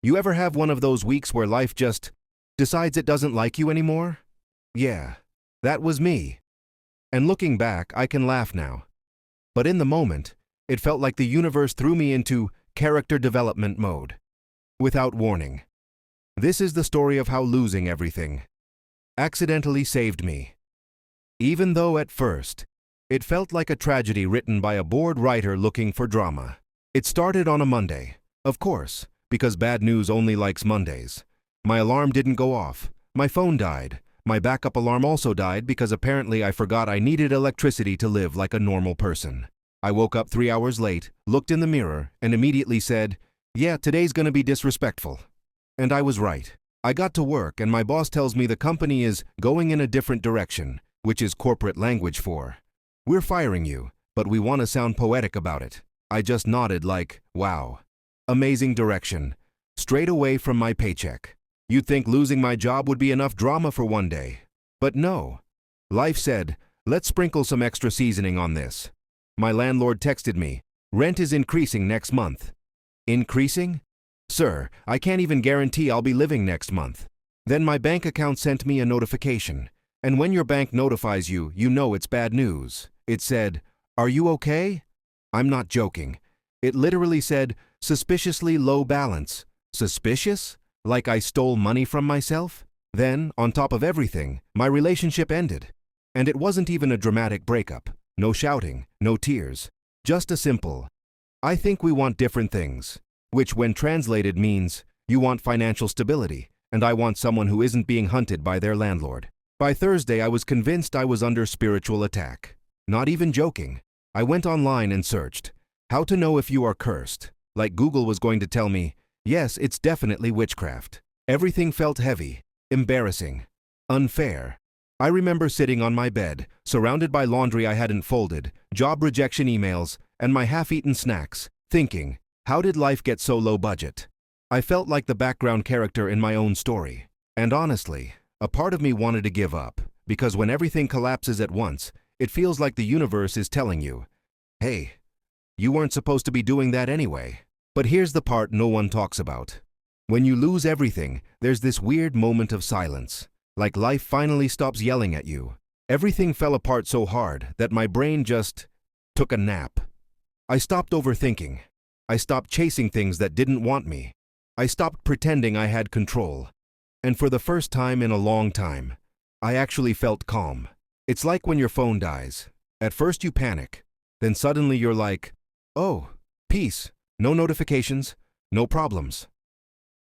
You ever have one of those weeks where life just decides it doesn't like you anymore? Yeah, that was me. And looking back, I can laugh now. But in the moment, it felt like the universe threw me into character development mode. Without warning. This is the story of how losing everything accidentally saved me. Even though at first, it felt like a tragedy written by a bored writer looking for drama. It started on a Monday, of course, because bad news only likes Mondays. My alarm didn't go off. My phone died. My backup alarm also died because apparently I forgot I needed electricity to live like a normal person. I woke up 3 hours late, looked in the mirror, and immediately said, "Yeah, today's gonna be disrespectful." And I was right. I got to work and my boss tells me the company is going in a different direction, which is corporate language for, "We're firing you, but we want to sound poetic about it." I just nodded like, wow. Amazing direction. Straight away from my paycheck. You'd think losing my job would be enough drama for one day. But no. Life said, let's sprinkle some extra seasoning on this. My landlord texted me, "Rent is increasing next month." Increasing? Sir, I can't even guarantee I'll be living next month. Then my bank account sent me a notification. And when your bank notifies you, you know it's bad news. It said, "Are you okay?" I'm not joking. It literally said, "Suspiciously low balance." Suspicious? Like I stole money from myself? Then, on top of everything, my relationship ended. And it wasn't even a dramatic breakup. No shouting, no tears. Just a simple, "I think we want different things." Which when translated means, you want financial stability, and I want someone who isn't being hunted by their landlord. By Thursday, I was convinced I was under spiritual attack. Not even joking. I went online and searched, "How to know if you are cursed." Like Google was going to tell me, yes, it's definitely witchcraft. Everything felt heavy, embarrassing, unfair. I remember sitting on my bed, surrounded by laundry I hadn't folded, job rejection emails, and my half-eaten snacks, thinking, how did life get so low budget? I felt like the background character in my own story. And honestly, a part of me wanted to give up, because when everything collapses at once, it feels like the universe is telling you, hey, you weren't supposed to be doing that anyway. But here's the part no one talks about. When you lose everything, there's this weird moment of silence. Like life finally stops yelling at you. Everything fell apart so hard that my brain just took a nap. I stopped overthinking. I stopped chasing things that didn't want me. I stopped pretending I had control. And for the first time in a long time, I actually felt calm. It's like when your phone dies. At first you panic. Then suddenly you're like, oh, peace. No notifications, no problems.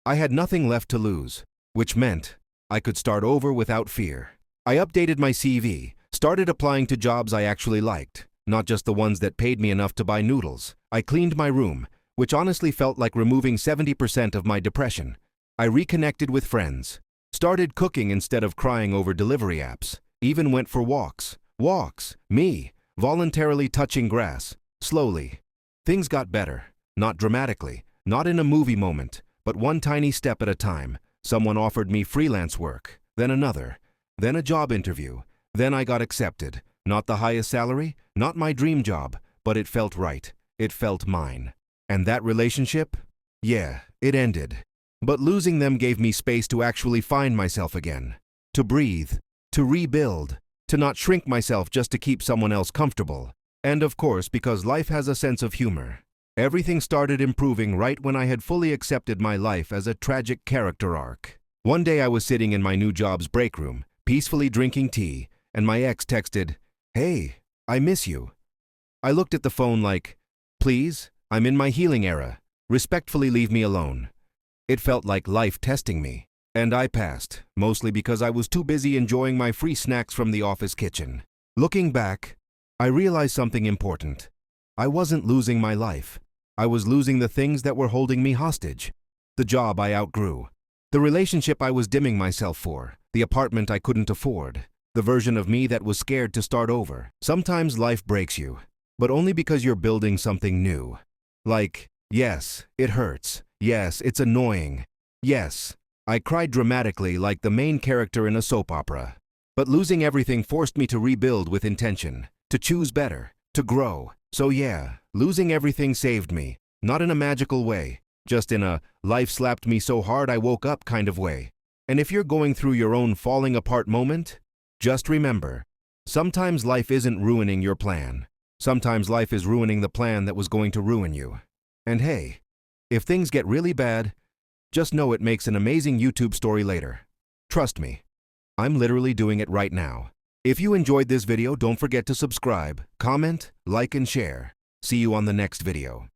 I had nothing left to lose, which meant I could start over without fear. I updated my CV, started applying to jobs I actually liked, not just the ones that paid me enough to buy noodles. I cleaned my room, which honestly felt like removing 70% of my depression. I reconnected with friends, started cooking instead of crying over delivery apps, even went for walks. Me, voluntarily touching grass, slowly. Things got better. Not dramatically, not in a movie moment, but one tiny step at a time. Someone offered me freelance work, then another, then a job interview, then I got accepted. Not the highest salary, not my dream job, but it felt right. It felt mine. And that relationship? Yeah, it ended. But losing them gave me space to actually find myself again. To breathe, to rebuild, to not shrink myself just to keep someone else comfortable. And of course, because life has a sense of humor. Everything started improving right when I had fully accepted my life as a tragic character arc. One day I was sitting in my new job's break room, peacefully drinking tea, and my ex texted, "Hey, I miss you." I looked at the phone like, "Please, I'm in my healing era. Respectfully leave me alone." It felt like life testing me. And I passed, mostly because I was too busy enjoying my free snacks from the office kitchen. Looking back, I realized something important. I wasn't losing my life. I was losing the things that were holding me hostage. The job I outgrew. The relationship I was dimming myself for. The apartment I couldn't afford. The version of me that was scared to start over. Sometimes life breaks you, but only because you're building something new. Like, yes, it hurts. Yes, it's annoying. Yes, I cried dramatically like the main character in a soap opera. But losing everything forced me to rebuild with intention, to choose better, to grow. So yeah, losing everything saved me, not in a magical way, just in a life slapped me so hard I woke up kind of way. And if you're going through your own falling apart moment, just remember, sometimes life isn't ruining your plan. Sometimes life is ruining the plan that was going to ruin you. And hey, if things get really bad, just know it makes an amazing YouTube story later. Trust me, I'm literally doing it right now. If you enjoyed this video, don't forget to subscribe, comment, like, and share. See you on the next video.